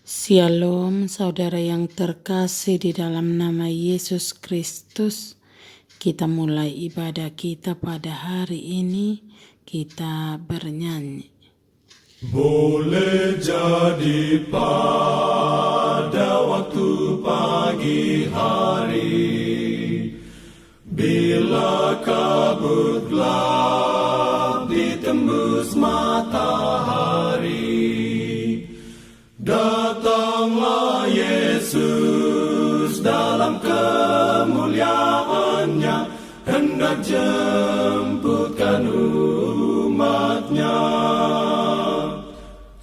Shalom saudara yang terkasih di dalam nama Yesus Kristus. Kita mulai ibadah kita pada hari ini. Kita bernyanyi. Boleh jadi pada waktu pagi hari, bila kabut gelap ditembus matahari, datanglah Yesus dalam kemuliaannya, hendak jemputkan umatnya.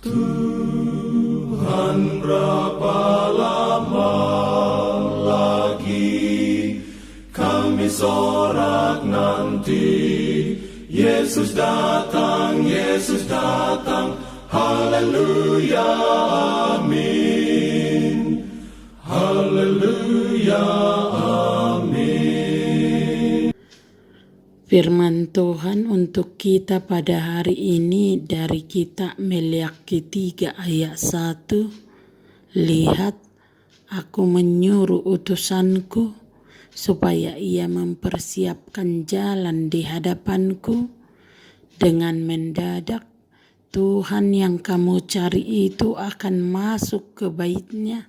Tuhan, berapa lama lagi kami sorak nanti? Yesus datang, Yesus datang. Haleluya, amin. Haleluya, amin. Firman Tuhan untuk kita pada hari ini dari kitab Meleakhi 3 ayat 1. Lihat, aku menyuruh utusanku supaya ia mempersiapkan jalan di hadapanku. Dengan mendadak Tuhan yang kamu cari itu akan masuk ke bait-Nya.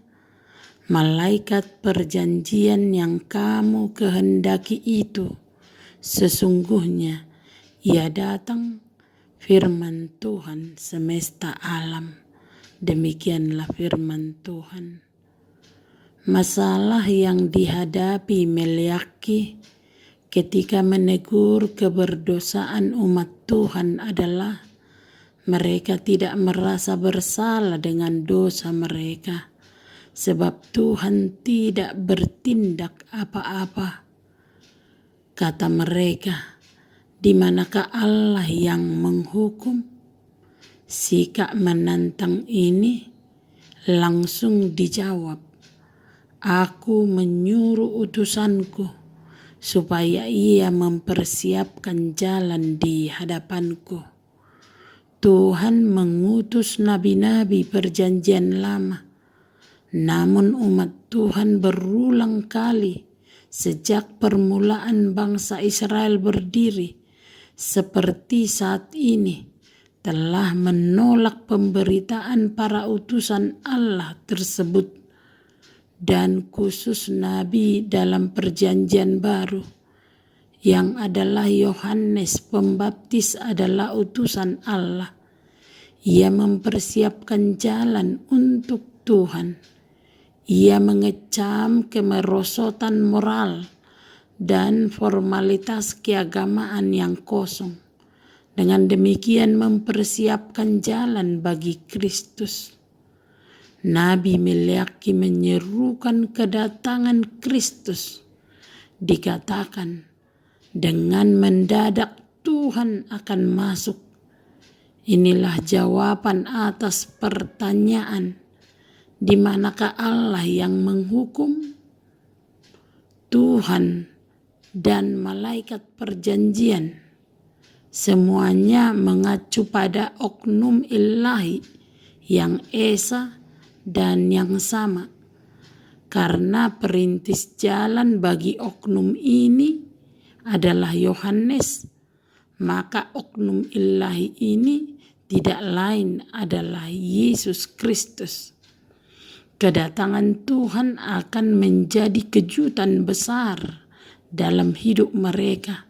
Malaikat perjanjian yang kamu kehendaki itu, sesungguhnya ia datang, firman Tuhan semesta alam. Demikianlah firman Tuhan. Masalah yang dihadapi Meleakhi ketika menegur keberdosaan umat Tuhan adalah mereka tidak merasa bersalah dengan dosa mereka, sebab Tuhan tidak bertindak apa-apa. Kata mereka, di manakah Allah yang menghukum? Sikap menantang ini langsung dijawab, aku menyuruh utusanku supaya ia mempersiapkan jalan di hadapanku. Tuhan mengutus nabi-nabi perjanjian lama, namun umat Tuhan berulang kali sejak permulaan bangsa Israel berdiri seperti saat ini telah menolak pemberitaan para utusan Allah tersebut, dan khusus nabi dalam perjanjian baru yang adalah Yohanes Pembaptis adalah utusan Allah. Ia mempersiapkan jalan untuk Tuhan. Ia mengecam kemerosotan moral dan formalitas keagamaan yang kosong. Dengan demikian mempersiapkan jalan bagi Kristus. Nabi Meleakhi menyerukan kedatangan Kristus. Dikatakan, dengan mendadak Tuhan akan masuk. Inilah jawaban atas pertanyaan, di manakah Allah yang menghukum? Tuhan dan malaikat perjanjian semuanya mengacu pada oknum ilahi yang esa dan yang sama. Karena perintis jalan bagi oknum ini adalah Yohanes, maka oknum ilahi ini tidak lain adalah Yesus Kristus. Kedatangan Tuhan akan menjadi kejutan besar dalam hidup mereka.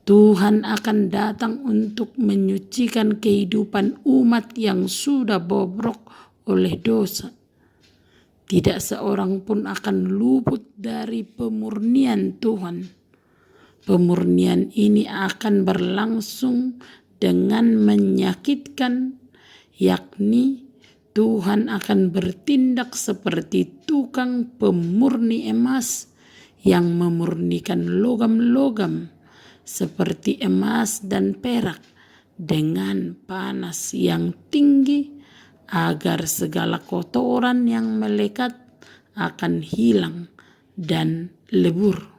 Tuhan akan datang untuk menyucikan kehidupan umat yang sudah bobrok oleh dosa. Tidak seorang pun akan luput dari pemurnian Tuhan. Pemurnian ini akan berlangsung dengan menyakitkan, yakni Tuhan akan bertindak seperti tukang pemurni emas yang memurnikan logam-logam seperti emas dan perak dengan panas yang tinggi agar segala kotoran yang melekat akan hilang dan lebur.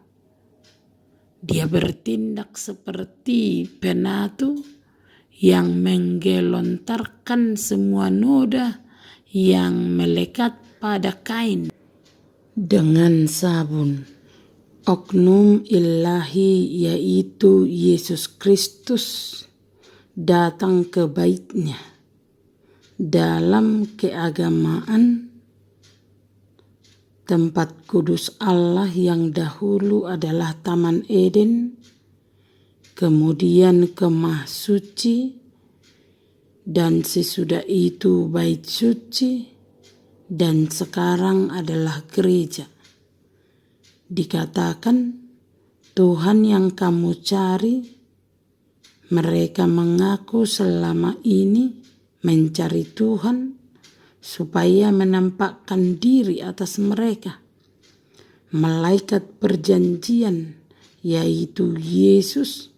Dia bertindak seperti penatu yang menggelontarkan semua noda yang melekat pada kain dengan sabun. Oknum ilahi yaitu Yesus Kristus datang ke baitnya. Dalam keagamaan, tempat kudus Allah yang dahulu adalah Taman Eden, kemudian kemah suci, dan sesudah itu bait suci, dan sekarang adalah gereja. Dikatakan Tuhan yang kamu cari, mereka mengaku selama ini mencari Tuhan supaya menampakkan diri atas mereka. Malaikat perjanjian yaitu Yesus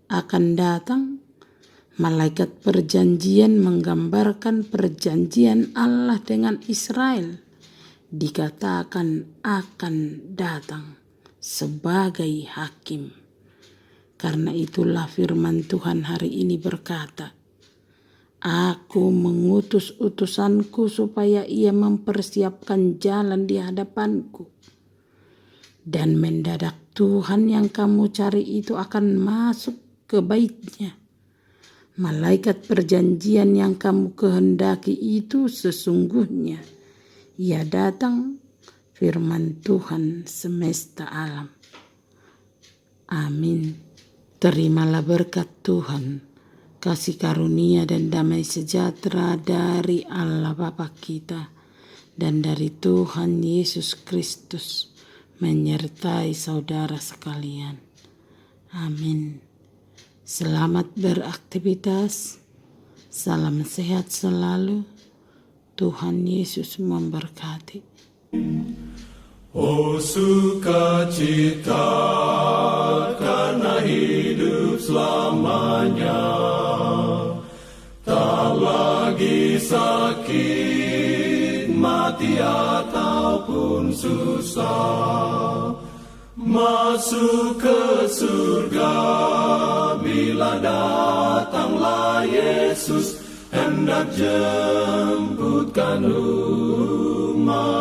akan datang. Malaikat perjanjian menggambarkan perjanjian Allah dengan Israel. Dikatakan akan datang sebagai hakim. Karena itulah firman Tuhan hari ini berkata, Aku mengutus utusanku supaya ia mempersiapkan jalan di hadapanku. Dan mendadak Tuhan yang kamu cari itu akan masuk ke baitnya. Malaikat perjanjian yang kamu kehendaki itu sesungguhnya ia datang, firman Tuhan semesta alam. Amin. Terimalah berkat Tuhan, kasih karunia dan damai sejahtera dari Allah Bapa kita dan dari Tuhan Yesus Kristus menyertai saudara sekalian. Amin. Selamat beraktivitas. Salam sehat selalu. Tuhan Yesus memberkati. Oh sukacita karena hidup selamanya, tak lagi sakit, mati ataupun susah. Masuk ke surga bila datanglah Yesus, hendak jemputkan umatnya.